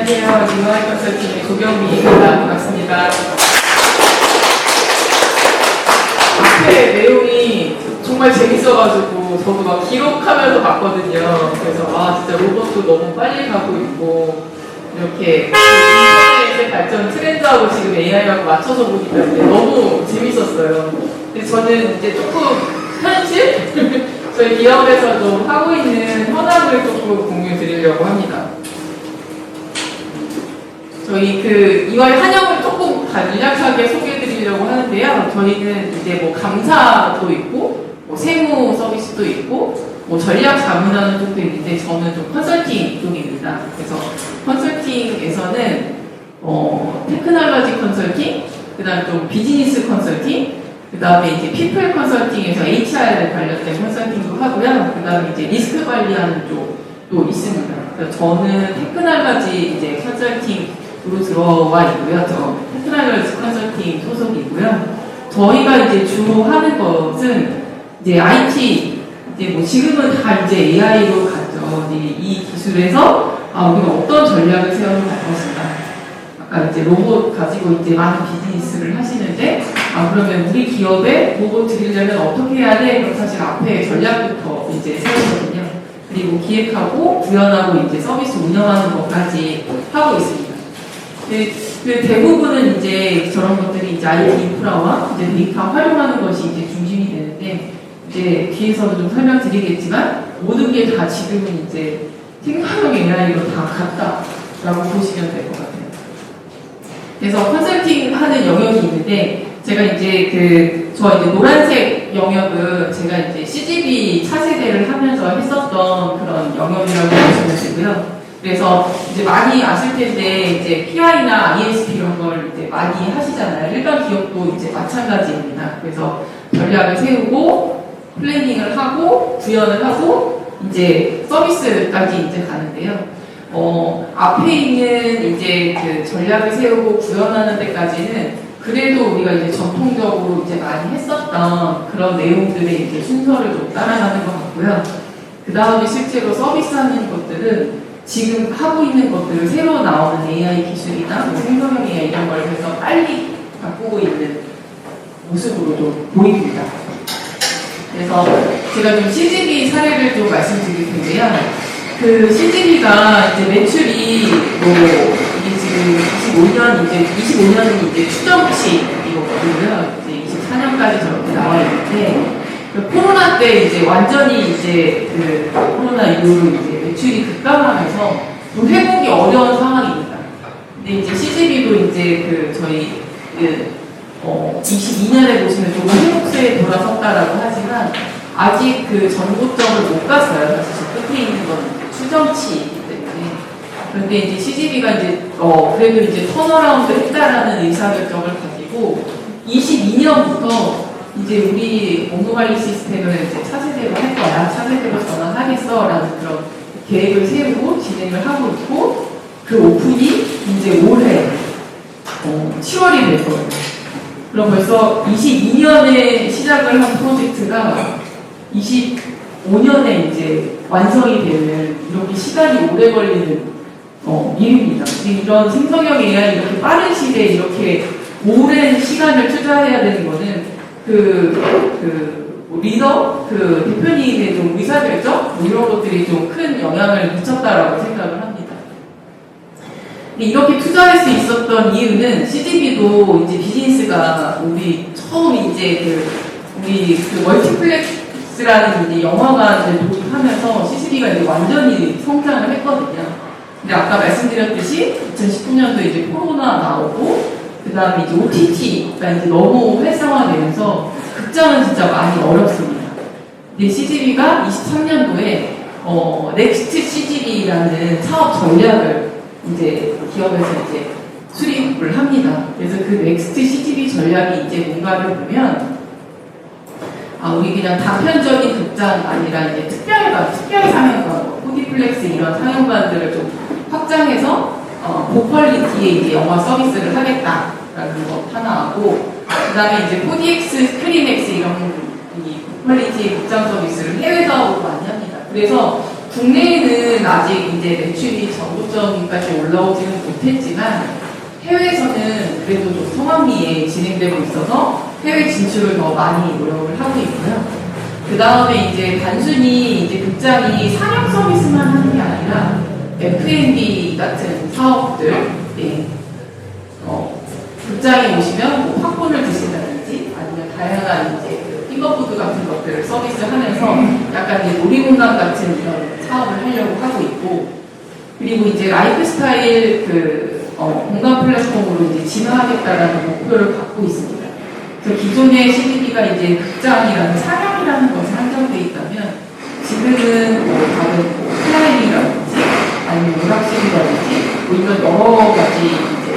안녕하세요. 이화의 컨설팅의 조경미입니다. 반갑습니다. 앞에 내용이 정말 재밌어가지고 저도 막 기록하면서 봤거든요. 그래서 진짜 로봇도 너무 빨리 가고 있고 이렇게 인터넷의 발전 트렌드하고 지금 AI하고 맞춰서 보기 때문에 너무 재밌었어요. 근데 저는 이제 조금 현실? 저희 기업에서 좀 하고 있는 현황을 조금 공유해 드리려고 합니다. 저희 이월 한영을 조금 간략하게 소개해 드리려고 하는데요. 저희는 이제 뭐 감사도 있고, 뭐 세무 서비스도 있고, 뭐 전략 자문하는 쪽도 있는데, 저는 좀 컨설팅 쪽입니다. 그래서 컨설팅에서는, 테크놀로지 컨설팅, 그 다음에 좀 비즈니스 컨설팅, 그 다음에 이제 피플 컨설팅에서 HR 관련된 컨설팅도 하고요. 그 다음에 이제 리스크 관리하는 쪽도 있습니다. 그래서 저는 테크놀로지 이제 컨설팅으로 들어와 있고요. 저 테크놀로지 컨설팅 소속이고요. 저희가 이제 주로 하는 것은 이제 IT, 이제 뭐 지금은 다 이제 AI로 갔죠. 이제 이 기술에서 우리가 어떤 전략을 세워서 갈 것인가. 아까 이제 로봇 가지고 이제 많은 비즈니스를 하시는데, 그러면 우리 기업에 로봇 드리려면 어떻게 해야 돼? 그럼 사실 앞에 전략부터 이제 세우거든요. 그리고 기획하고, 구현하고, 이제 서비스 운영하는 것까지 하고 있습니다. 그 대부분은 이제 저런 것들이 이제 IT 인프라와 이제 데이터 활용하는 것이 이제 중심이 되는데, 이제 뒤에서도 좀 설명드리겠지만, 모든 게 다 지금은 이제 생산형 AI로 다 갔다라고 보시면 될 것 같아요. 그래서 컨설팅 하는 영역이 있는데, 제가 이제 저 이제 노란색 영역은 제가 이제 CGV 차세대를 하면서 했었던 그런 영역이라고 보시면 되고요. 그래서 이제 많이 아실 텐데, 이제 PI나 ESP 이런 걸 이제 많이 하시잖아요. 일반 기업도 이제 마찬가지입니다. 그래서 전략을 세우고, 플래닝을 하고, 구현을 하고, 이제 서비스까지 이제 가는데요. 앞에 있는 이제 전략을 세우고 구현하는 데까지는 그래도 우리가 이제 전통적으로 이제 많이 했었던 그런 내용들의 이제 순서를 좀 따라가는 것 같고요. 그 다음에 실제로 서비스하는 것들은 지금 하고 있는 것들을 새로 나오는 AI 기술이나 뭐 생성형 AI 이런 걸 해서 빨리 바꾸고 있는 모습으로 좀 보입니다. 그래서 제가 좀 CGV 사례를 좀 말씀드릴 텐데요. CGV가 이제 매출이 이게 지금 25년은 이제 추정치이거든요. 이제 24년까지 저렇게 나와 있는데, 코로나 때 이제 완전히 이제 코로나 이후로 이제 매출이 급감하면서 좀 회복이 어려운 상황입니다. 근데 이제 CGV도 이제 저희 22년에 보시면 조금 회복세에 돌아섰다라고 하지만, 아직 전고점을 못 갔어요. 사실 저 끝에 있는 건 추정치이기 때문에. 그런데 이제 CGV가 이제 그래도 이제 턴어라운드 했다라는 의사결정을 가지고 22년부터 이제 우리 업무관리 시스템을 이제 차세대로 할 거야, 차세대로 전환하겠어라는 그런 계획을 세우고 진행을 하고 있고, 그 오픈이 이제 올해 10월이 될 거예요. 그럼 벌써 22년에 시작을 한 프로젝트가 25년에 이제 완성이 되는, 이렇게 시간이 오래 걸리는 일입니다. 이런 생성형 AI 이렇게 빠른 시대에 이렇게 오랜 시간을 투자해야 되는 거는 리더, 대표님의 좀 의사결정 이런 것들이 좀 큰 영향을 미쳤다라고 생각을 합니다. 이렇게 투자할 수 있었던 이유는 CGV도 이제 비즈니스가 우리 처음 이제 우리 멀티플렉스라는 이제 영화관을 도입하면서 CGV가 이제 완전히 성장을 했거든요. 근데 아까 말씀드렸듯이 2019년도에 이제 코로나 나오고, 그 다음에 이제 OTT가 이제 너무 활성화되면서 극장은 진짜 많이 어렵습니다. 근데 CGV가 23년도에 넥스트 CGV라는 사업 전략을 이제 기업에서 이제 수립을 합니다. 그래서 그 넥스트 CGV 전략이 이제 뭔가를 보면, 우리 그냥 단편적인 극장 아니라 이제 특별 상영관, 포디플렉스 이런 상영관들을 좀 확장해서 고퀄리티의 이제 영화 서비스를 하겠다라는 것 하나 하고, 그 다음에 이제 4DX, 스크린X 이런 이 고퀄리티의 극장 서비스를 해외 사업으로 많이 합니다. 그래서 국내에는 아직 이제 매출이 전고점까지 올라오지는 못했지만 해외에서는 그래도 좀 성황리에 진행되고 있어서 해외 진출을 더 많이 노력을 하고 있고요. 그 다음에 이제 단순히 이제 극장이 상영 서비스만 하는 게 아니라 F&B 같은 사업들, 예. 극장에 오시면 뭐 팝콘을 드신다든지 아니면 다양한 이제 그 핑거푸드 같은 것들을 서비스하면서 약간 이제 놀이공간 같은 이런 사업을 하려고 하고 있고, 그리고 이제 라이프 스타일 공간 플랫폼으로 이제 진화하겠다라는 목표를 갖고 있습니다. 그래서 기존의 CGV가 이제 극장이라는 상영이라는 것에 한정되어 있다면 지금은 뭐 다른 플라이라든지 아니면 오락실이라든지 뭐 이런 여러 가지 이제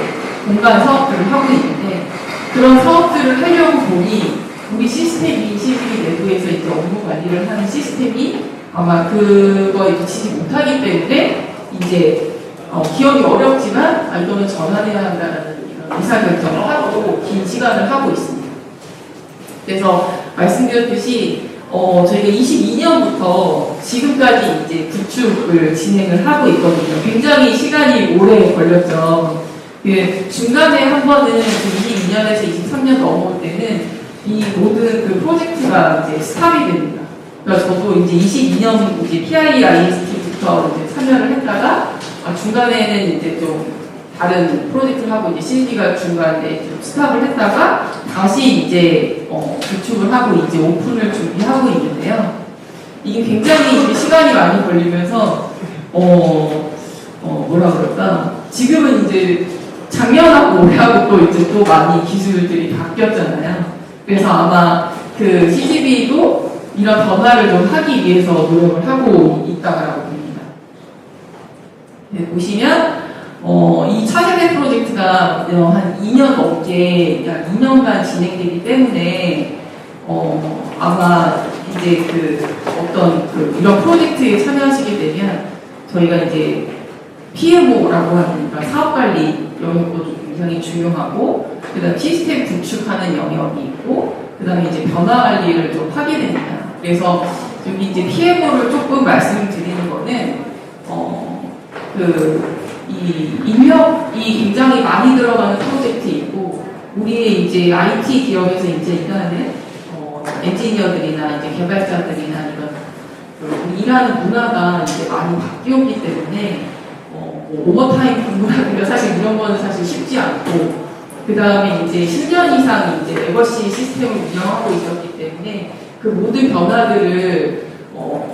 공간 사업들을 하고 있는데, 그런 사업들을 하려고 보니 우리 시스템이 CGV 내부에서 이제 업무 관리를 하는 시스템이 아마 그거에 미치지 못하기 때문에 이제 기업이 어렵지만 이거는 전환해야 한다는 이런 의사결정을 하고 긴 시간을 하고 있습니다. 그래서 말씀드렸듯이 저희가 22년부터 지금까지 이제 구축을 진행을 하고 있거든요. 굉장히 시간이 오래 걸렸죠. 중간에 한 번은 22년에서 23년 넘어올 때는 이 모든 그 프로젝트가 이제 스탑이 됩니다. 그래서 저도 이제 22년 이제 PIIST부터 이제 참여를 했다가 중간에는 이제 좀 다른 프로젝트를 하고 이제 CGV가 중간에 좀 스탑을 했다가 다시 이제 구축을 하고 이제 오픈을 준비하고 있는데요. 이게 굉장히 이제 시간이 많이 걸리면서 뭐라 그럴까? 지금은 이제 작년하고 올해하고 또 이제 또 많이 기술들이 바뀌었잖아요. 그래서 아마 그 CGV도 이런 변화를 좀 하기 위해서 노력을 하고 있다고 봅니다. 네, 보시면 이 차세대 프로젝트가 한 2년 넘게, 약 2년간 진행되기 때문에 아마 이제 이런 프로젝트에 참여하시게 되면 저희가 이제 PMO라고 하니까 사업관리 영역도 좀 굉장히 중요하고, 그 다음 시스템 구축하는 영역이 있고, 그 다음에 이제 변화 관리를 좀 하게 됩니다. 그래서 여기 이제 PMO를 조금 말씀드리는 거는, 이 인력이 굉장히 많이 들어가는 프로젝트 있고, 우리의 이제 IT 기업에서 이제 일하는 엔지니어들이나 이제 개발자들이나 이런 일하는 문화가 이제 많이 바뀌었기 때문에 오버타임 근무라든가 사실 이런 거는 사실 쉽지 않고, 그 다음에 이제 10년 이상 이제 레거시 시스템을 운영하고 있었기 때문에 그 모든 변화들을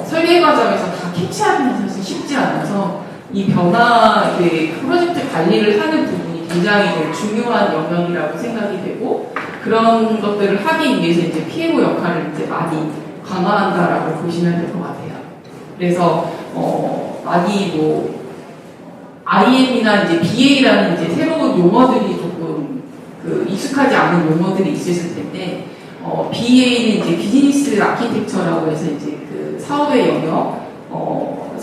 설계 과정에서 다 캐치하기는 사실 쉽지 않아서 이 변화 프로젝트 관리를 하는 부분이 굉장히 중요한 영역이라고 생각이 되고, 그런 것들을 하기 위해서 이제 PMO 역할을 이제 많이 강화한다라고 보시면 될 것 같아요. 그래서 많이 IM이나 이제 BA라는 이제 새로운 용어들이 조금 익숙하지 않은 용어들이 있으실 텐데, BA는 이제 비즈니스 아키텍처라고 해서 이제 그 사업의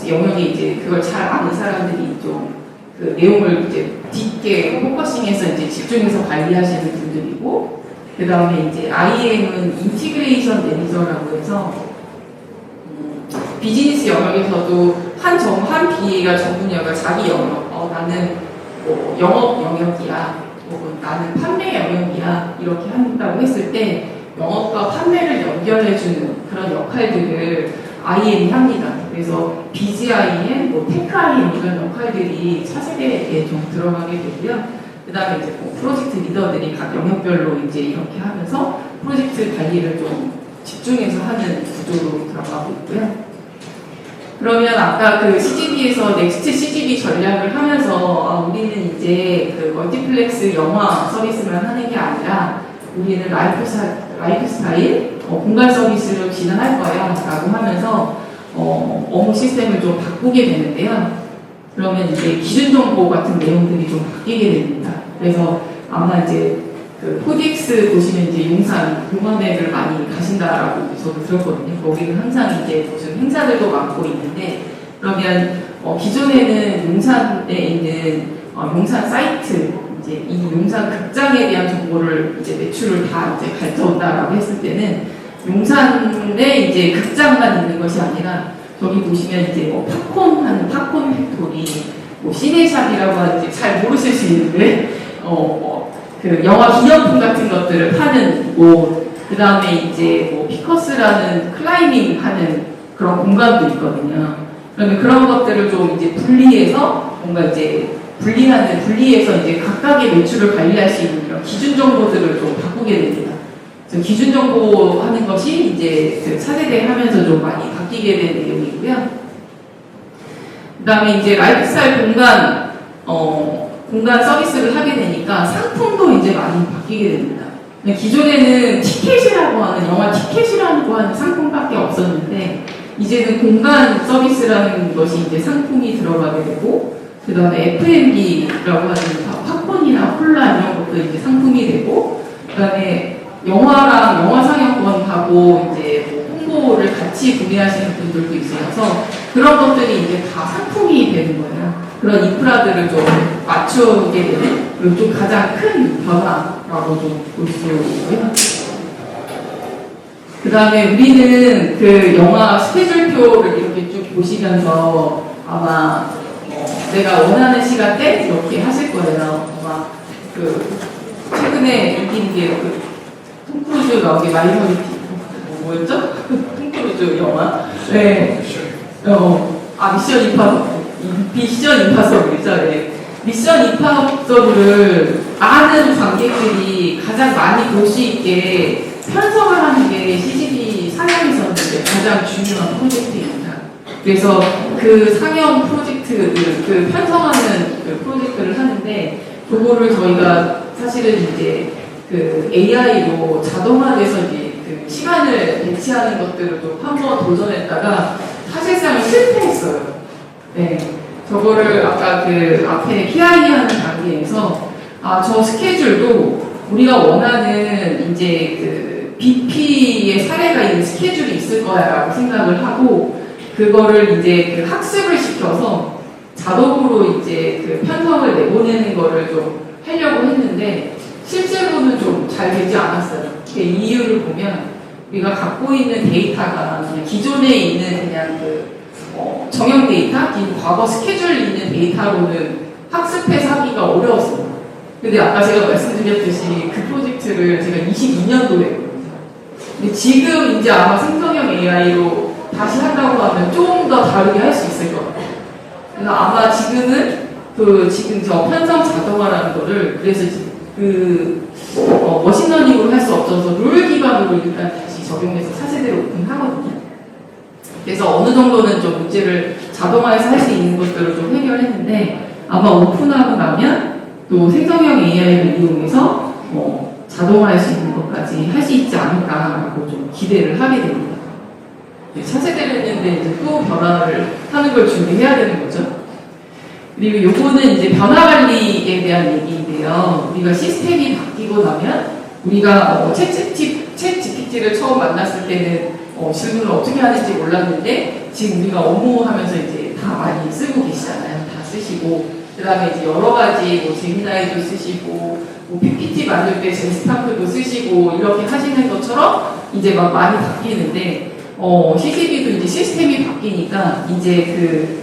영역에 이제 그걸 잘 아는 사람들이 좀 그 내용을 이제 딥게 포커싱해서 이제 집중해서 관리하시는 분들이고, 그 다음에 이제 IM은 인티그레이션 매니저라고 해서 비즈니스 영역에서도 한 BA가 전문가가 자기 영역, 나는 영업 영역이야, 혹은 나는 판매 영역이야, 이렇게 한다고 했을 때 영업과 판매를 연결해주는 그런 역할들을 IM이 합니다. 그래서 BGIM, 테크IM 이런 역할들이 차세대에 좀 들어가게 되고요. 그 다음에 이제 프로젝트 리더들이 각 영역별로 이제 이렇게 하면서 프로젝트 관리를 좀 집중해서 하는 구조로 들어가고 있고요. 그러면 아까 그 CGV에서 넥스트 CGV 전략을 하면서 우리는 이제 그 멀티플렉스 영화 서비스만 하는 게 아니라 우리는 라이프 스타일 공간 서비스를 진행할 거야 라고 하면서 업무 시스템을 좀 바꾸게 되는데요. 그러면 이제 기준 정보 같은 내용들이 좀 바뀌게 됩니다. 그래서 아마 이제 그 포디엑스 보시면 이제 용산 공원회를 많이 가신다라고 저도 들었거든요. 거기는 항상 이제 무슨 행사들도 많고 있는데, 그러면 기존에는 용산에 있는 용산 사이트, 이제 이 용산 극장에 대한 정보를 이제 매출을 다 이제 가져온다라고 했을 때는 용산에 이제 극장만 있는 것이 아니라 저기 보시면 이제 뭐 팝콘 하는 팝콘 팩토리, 뭐 시네샵이라고 하는지 잘 모르실 수 있는데, 그 영화 기념품 같은 것들을 파는 곳, 그 다음에 이제 뭐 피커스라는 클라이밍 하는 그런 공간도 있거든요. 그러면 그런 것들을 좀 이제 분리해서 뭔가 이제 분리해서 이제 각각의 매출을 관리할 수 있는 이런 기준 정보들을 좀 바꾸게 됩니다. 기준 정보 하는 것이 이제 그 차세대 하면서 좀 많이 바뀌게 된 내용이고요. 그 다음에 이제 라이프스타일 공간 서비스를 하게 되니까 상품도 이제 많이 바뀌게 됩니다. 기존에는 티켓이라고 하는, 영화 티켓이라고 하는 상품밖에 없었는데, 이제는 공간 서비스라는 것이 이제 상품이 들어가게 되고, 그 다음에 F&B라고 하는 팝콘이나 콜라 이런 것도 이제 상품이 되고, 그 다음에 영화랑 영화 상영권하고 이제 뭐 홍보를 같이 구매하시는 분들도 있어서 그런 것들이 이제 다 상품이 되는 거예요. 그런 인프라들을 좀 맞추게 되는, 그리고 좀 가장 큰 변화라고 좀 볼 수 있고요. 그 다음에 우리는 그 영화 스케줄표를 이렇게 쭉 보시면서 아마 내가 원하는 시간대 이렇게 하실 거예요. 아마 그 최근에 인기 게 톰 크루즈 나온 게 마이너리티 뭐였죠? 톰 크루즈 영화. 네. 미션 임파서블이죠. 네. 미션 임파서블을 아는 관객들이 가장 많이 볼 수 있게 편성을 하는 게 CGV 상영에서는 가장 중요한 프로젝트입니다. 그래서 그 상영 프로젝트, 그 편성하는 그 프로젝트를 하는데, 그거를 저희가 사실은 이제 그 AI로 자동화돼서 이제 그 시간을 배치하는 것들을 좀 한번 도전했다가 사실상 실패했어요. 네. 저거를 아까 그 앞에 PI 하는 단계에서 저 스케줄도 우리가 원하는 이제 그 BP의 사례가 있는 스케줄이 있을 거야라고 생각을 하고, 그거를 이제 그 학습을 시켜서 자동으로 이제 그 편성을 내보내는 거를 좀 하려고 했는데 실제로는 좀 잘 되지 않았어요. 그 이유를 보면 우리가 갖고 있는 데이터가 그냥 기존에 있는 그냥 그 정형 데이터, 과거 스케줄 있는 데이터로는 학습해서 하기가 어려웠어요. 근데 아까 제가 말씀드렸듯이 그 프로젝트를 제가 22년도에 했거든요. 근데 지금 이제 아마 생성형 AI로 다시 한다고 하면 좀 더 다르게 할 수 있을 것 같아요. 그래서 아마 지금은 지금 저 편성 자동화라는 거를 그래서 머신러닝으로 할 수 없어서 룰 기반으로 일단 다시 적용해서 차세대로 오픈하거든요. 그래서 어느 정도는 좀 문제를 자동화해서 할 수 있는 것들을 좀 해결했는데, 아마 오픈하고 나면 또 생성형 AI를 이용해서 자동화할 수 있는 것까지 할 수 있지 않을까라고 좀 기대를 하게 됩니다. 차세대를 했는데 이제 또 변화를 하는 걸 준비해야 되는 거죠. 그리고 요거는 이제 변화 관리에 대한 얘기인데요. 우리가 시스템이 바뀌고 나면 우리가 챗 GPT를 처음 만났을 때는 질문을 어떻게 하는지 몰랐는데 지금 우리가 업무하면서 이제 다 많이 쓰고 계시잖아요. 다 쓰시고, 그 다음에 이제 여러 가지 제미나이도 쓰시고, PPT 만들 때 제스타크도 쓰시고 이렇게 하시는 것처럼 이제 막 많이 바뀌는데, CGV도 이제 시스템이 바뀌니까 이제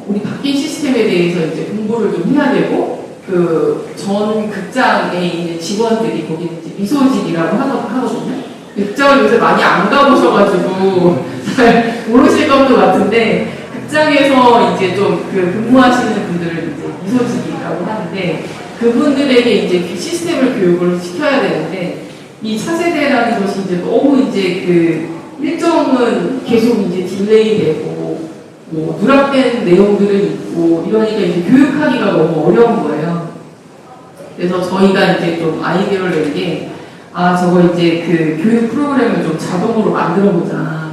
우리 바뀐 시스템에 대해서 이제 공부를 좀 해야 되고, 전 극장에 있는 직원들이 거기는 이제 미소직이라고 하거든요. 극장을 요새 많이 안 가보셔가지고 잘 모르실 것도 같은데, 극장에서 이제 좀 근무하시는 분들을 이제 미소직이라고 하는데, 그분들에게 이제 그 시스템을 교육을 시켜야 되는데, 이 차세대라는 것이 이제 너무 이제 일정은 계속 이제 딜레이 되고, 누락된 내용들은 있고, 이러니까 이제 교육하기가 너무 어려운 거예요. 그래서 저희가 이제 좀 아이디어를 낸 게, 저거 이제 교육 프로그램을 좀 자동으로 만들어보자.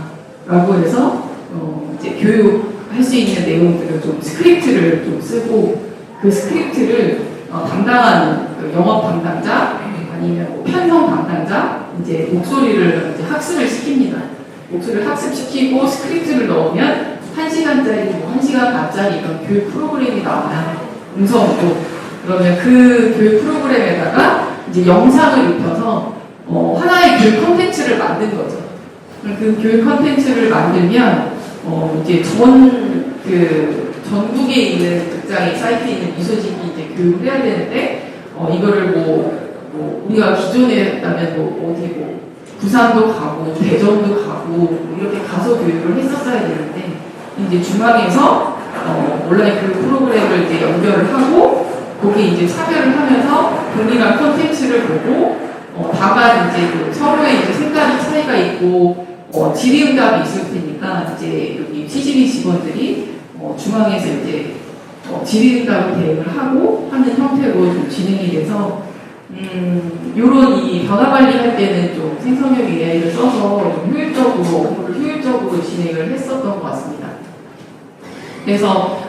라고 해서, 이제 교육할 수 있는 내용들을 좀 스크립트를 좀 쓰고, 그 스크립트를 담당한 영업 담당자, 아니면 편성 담당자, 이제 목소리를 이제 학습을 시킵니다. 목소리를 학습시키고 스크립트를 넣으면 1시간짜리, 1시간 반짜리 이런 교육 프로그램이 나와요. 음성으로. 그러면 그 교육 프로그램에다가 이제 영상을 입혀서 하나의 교육 컨텐츠를 만든 거죠. 그 교육 컨텐츠를 만들면 이제 전국에 있는 극장의 사이트에 있는 미소집이 이제 교육을 해야 되는데, 이거를 우리가 기존에 했다면 어디 부산도 가고, 대전도 가고, 이렇게 가서 교육을 했었어야 되는데, 이제 중앙에서, 온라인 교육 프로그램을 이제 연결을 하고, 거기에 이제 참여를 하면서 동일한 콘텐츠를 보고, 다만 이제 서로의 이제 생각이 차이가 있고, 질의응답이 있을 테니까, 이제 여기 CGV 직원들이, 중앙에서 이제, 질의응답을 대응을 하고 하는 형태로 좀 진행이 돼서, 요런 이 변화 관리할 때는 좀 생성형 AI를 써서 좀 업무를 효율적으로 진행을 했었던 것 같습니다. 그래서,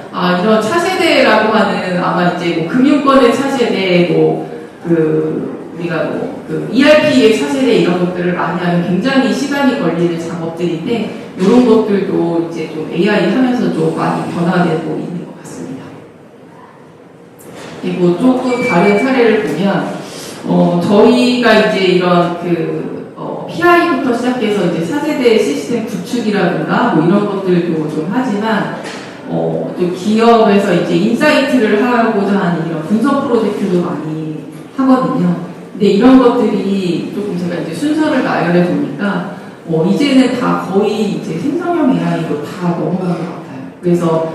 이런 차세대라고 하는 아마 이제 금융권의 차세대, 우리가 ERP의 차세대 이런 것들을 많이 하면 굉장히 시간이 걸리는 작업들인데, 이런 것들도 이제 좀 AI 하면서 좀 많이 변화되고 있는 것 같습니다. 그리고 조금 다른 사례를 보면, 저희가 이제 이런 PI부터 시작해서 이제 차세대 시스템 구축이라든가 이런 것들도 좀 하지만, 또 기업에서 이제 인사이트를 하고자 하는 이런 분석 프로젝트도 많이 하거든요. 근데 이런 것들이 조금 제가 이제 순서를 나열해 보니까, 이제는 다 거의 이제 생성형 AI로 다 넘어간 것 같아요. 그래서,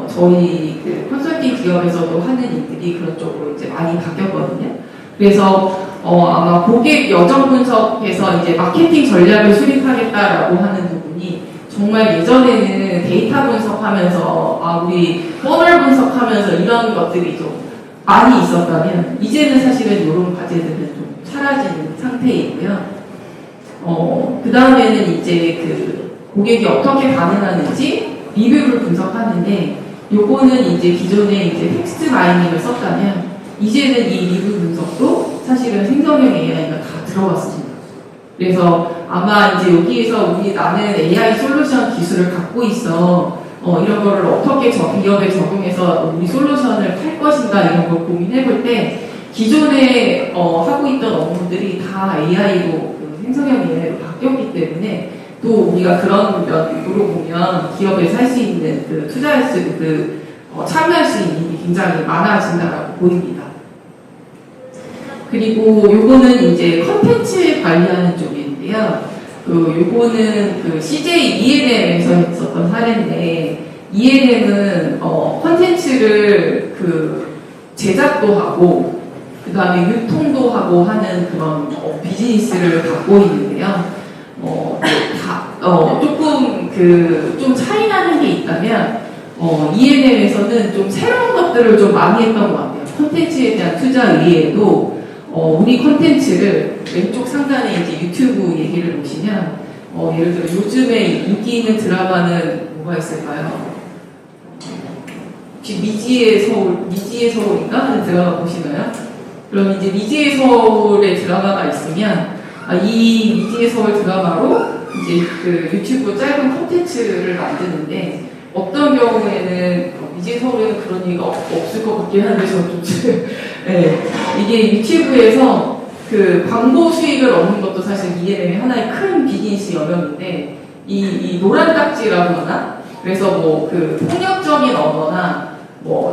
저희 컨설팅 기업에서도 하는 일들이 그런 쪽으로 이제 많이 바뀌었거든요. 그래서, 아마 고객 여정 분석에서 이제 마케팅 전략을 수립하겠다라고 하는 부분이 정말 예전에는 데이터 분석하면서, 우리 퍼널 분석하면서 이런 것들이 좀 많이 있었다면, 이제는 사실은 이런 과제들은 좀 사라진 상태이고요. 그 다음에는 이제 고객이 어떻게 반응하는지 리뷰를 분석하는데, 요거는 이제 기존에 이제 텍스트 마이닝을 썼다면, 이제는 이 리뷰 분석도 사실은 생성형 AI가 다 들어갔습니다. 그래서 아마 이제 여기에서 나는 AI 솔루션 기술을 갖고 있어. 이런 거를 어떻게 기업에 적용해서 우리 솔루션을 팔 것인가 이런 걸 고민해 볼 때 기존에 하고 있던 업무들이 다 AI로 생성형 AI로 바뀌었기 때문에 또 우리가 그런 면으로 보면 기업에서 할 수 있는 투자할 수 참여할 수 있는 일이 굉장히 많아진다고 보입니다. 그리고 요거는 이제 컨텐츠 관리하는 쪽인데요. 요거는 CJ ENM에서 했었던 사례인데, ENM은 컨텐츠를 제작도 하고, 그 다음에 유통도 하고 하는 그런 비즈니스를 갖고 있는데요. 조금 좀 차이 나는 게 있다면, ENM에서는 좀 새로운 것들을 좀 많이 했던 것 같아요. 컨텐츠에 대한 투자 외에도 우리 컨텐츠를 왼쪽 상단에 이제 유튜브 얘기를 보시면, 예를 들어 요즘에 인기 있는 드라마는 뭐가 있을까요? 혹시 미지의 서울인가 하는 드라마 보시나요? 그럼 이제 미지의 서울의 드라마가 있으면, 이 미지의 서울 드라마로 이제 유튜브 짧은 콘텐츠를 만드는데, 어떤 경우에는 미지의 서울에는 그런 얘기가 없을 것 같긴 한데, 저는 좀 네, 이게 유튜브에서 광고 수익을 얻는 것도 사실 ENM의 하나의 큰 비즈니스 영역인데, 이 노란 딱지라고 하나? 그래서 폭력적인 언어나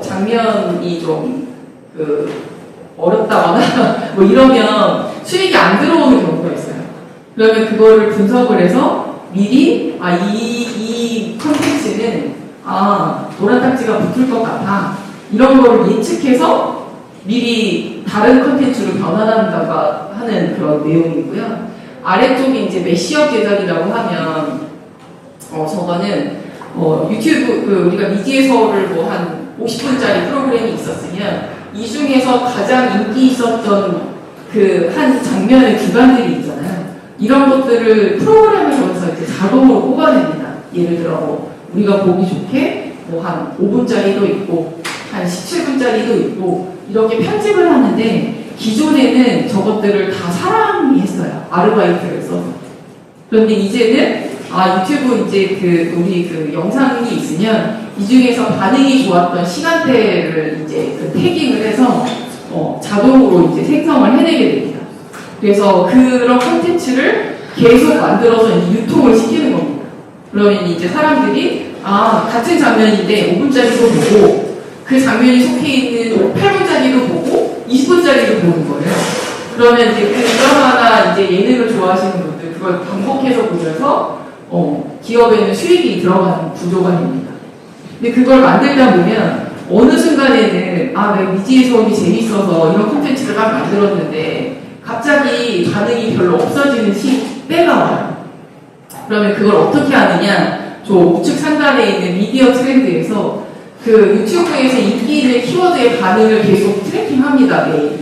장면이 좀 어렵다거나 이러면 수익이 안 들어오는 경우가 있어요. 그러면 그거를 분석을 해서 미리 이 컨텐츠는 노란 딱지가 붙을 것 같아, 이런 거를 예측해서 미리 다른 컨텐츠로 변환한다고 하는 그런 내용이고요. 아래쪽이 이제 메시업 제작이라고 하면 저거는 유튜브 우리가 미지의 서울을 한 50분짜리 프로그램이 있었으면 이 중에서 가장 인기 있었던 한 장면의 기관들이 있잖아요. 이런 것들을 프로그램을 통해서 이제 자동으로 뽑아냅니다. 예를 들어 우리가 보기 좋게 한 5분짜리도 있고 한 17분짜리도 있고 이렇게 편집을 하는데, 기존에는 저것들을 다 사람이 했어요. 아르바이트를 써서. 그런데 이제는 유튜브 이제 우리 영상이 있으면 이 중에서 반응이 좋았던 시간대를 이제 태깅을 해서 자동으로 이제 생성을 해내게 됩니다. 그래서 그런 콘텐츠를 계속 만들어서 이제 유통을 시키는 겁니다. 그러면 이제 사람들이 같은 장면인데 5분짜리도 보고 그 장면이 속해 있는 8분짜리도 보고 20분짜리도 보는 거예요. 그러면 이제 그 드라마나 이제 예능을 좋아하시는 분들 그걸 반복해서 보면서 기업에는 수익이 들어가는 구조가 됩니다. 근데 그걸 만들다 보면 어느 순간에는 내가 미지의 수업이 재밌어서 이런 콘텐츠를 막 만들었는데 갑자기 반응이 별로 없어지는 때가 와요. 그러면 그걸 어떻게 하느냐? 저 우측 상단에 있는 미디어 트렌드에서 그 유튜브에서 인기 있는 키워드의 반응을 계속 트래킹합니다. 매일.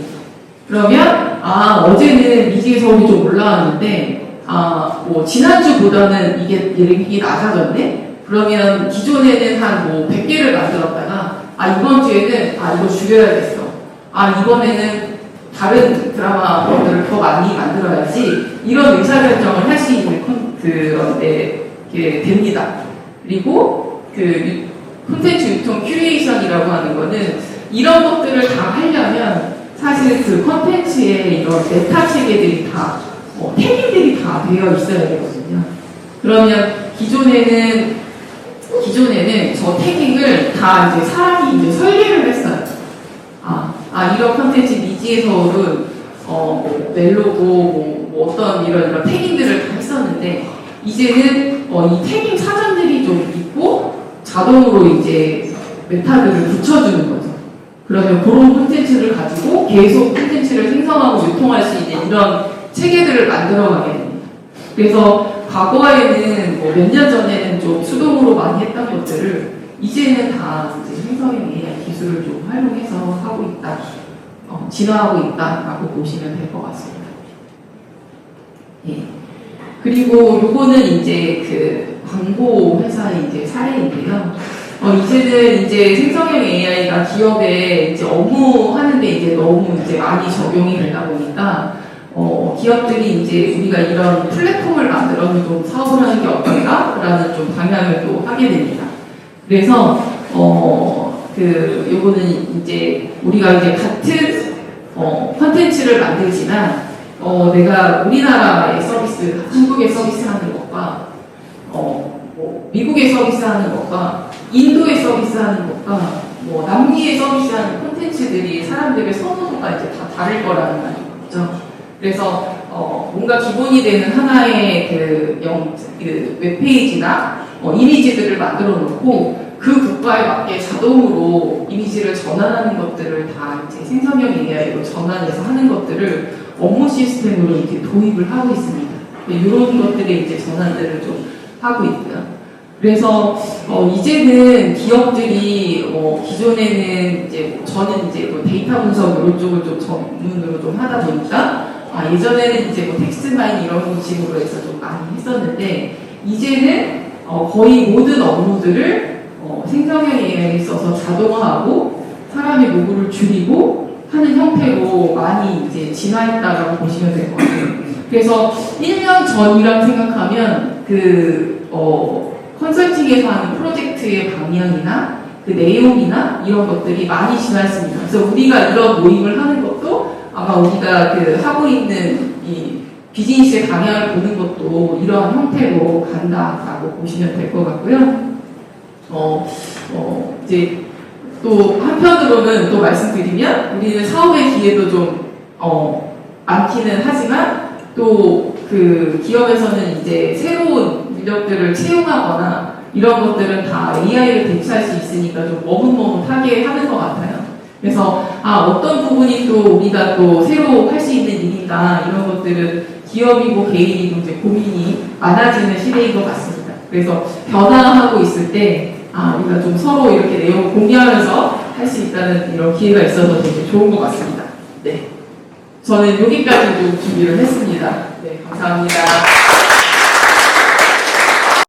그러면 어제는 미지의 수업이 좀 올라왔는데 뭐 지난주보다는 이게 낮아졌네? 그러면 기존에는 한 100개를 만들었다가 이번 주에는 이거 줄여야겠어. 이번에는 다른 드라마들을 더 많이 만들어야지. 이런 의사결정을 할 수 있는 그런 게 됩니다. 그리고 그 콘텐츠 유통 큐레이션이라고 하는 거는 이런 것들을 다 하려면 사실 그 콘텐츠에 이런 메타 체계들이 다 태깅들이 다 되어 있어야 되거든요. 그러면 기존에는 저 태깅을 다 이제 사람이 이제 설계를 했어요. 이런 콘텐츠 미지의 서울은 멜로고 어떤 이런 태깅들을 다 했었는데 이제는 이 태깅 사전들이 좀 있고 자동으로 이제 메타들을 붙여주는 거죠. 그러면 그런 콘텐츠를 가지고 계속 콘텐츠를 생성하고 유통할 수 있는 이런 체계들을 만들어가게 됩니다. 그래서 과거에는 몇 년 전에는 좀 수동으로 많이 했던 것들을 이제는 다 이제 생성형 AI 기술을 좀 활용해서 하고 있다, 진화하고 있다라고 보시면 될 것 같습니다. 예. 그리고 요거는 이제 그 광고 회사의 이제 사례인데요. 이제는 이제 생성형 AI가 기업에 이제 업무하는데 이제 너무 이제 많이 적용이 되다 보니까 기업들이 이제 우리가 이런 플랫폼을 만들어서 좀 사업을 하는 게 어떨까라는 좀 방향을 또 하게 됩니다. 그래서 요거는 이제 우리가 이제 같은 콘텐츠를 만들지만 내가 우리나라의 서비스, 한국의 서비스하는 것과 뭐 미국의 서비스하는 것과 인도의 서비스하는 것과 뭐 남미의 서비스하는 콘텐츠들이 사람들의 선호도가 이제 다 다를 거라는 말이죠. 그래서 뭔가 기본이 되는 하나의 그 웹페이지나 이미지들을 만들어 놓고 그 국가에 맞게 자동으로 이미지를 전환하는 것들을 다 이제 생성형 AI로 전환해서 하는 것들을 업무 시스템으로 이렇게 도입을 하고 있습니다. 이런 것들의 이제 전환들을 좀 하고 있고요. 그래서 이제는 기업들이 기존에는 이제 저는 이제 데이터 분석 이런 쪽을 좀 전문으로 좀 하다 보니까 예전에는 이제 텍스트 마인 이런 식으로 해서 좀 많이 했었는데 이제는 거의 모든 업무들을 생성형 AI를 써서 자동화하고 사람의 요구를 줄이고 하는 형태로 많이 이제 진화했다라고 보시면 될 것 같아요. 그래서 1년 전이라고 생각하면 컨설팅에서 하는 프로젝트의 방향이나 그 내용이나 이런 것들이 많이 진화했습니다. 그래서 우리가 이런 모임을 하는 것도 아마 우리가 하고 있는 이 비즈니스의 방향을 보는 것도 이러한 형태로 간다라고 보시면 될 것 같고요. 이제 또 한편으로는 또 말씀드리면 우리는 사업의 기회도 좀 많기는 하지만 또 그 기업에서는 이제 새로운 인력들을 채용하거나 이런 것들은 다 AI를 대체할 수 있으니까 좀 머뭇머뭇하게 하는 것 같아요. 그래서 어떤 부분이 또 우리가 또 새로 할 수 있는 일인가 이런 것들은 기업이고 개인이고 이제 고민이 많아지는 시대인 것 같습니다. 그래서 변화하고 있을 때 우리가 좀 서로 이렇게 내용을 공유하면서 할 수 있다는 이런 기회가 있어서 되게 좋은 것 같습니다. 네, 저는 여기까지 좀 준비를 했습니다. 네, 감사합니다.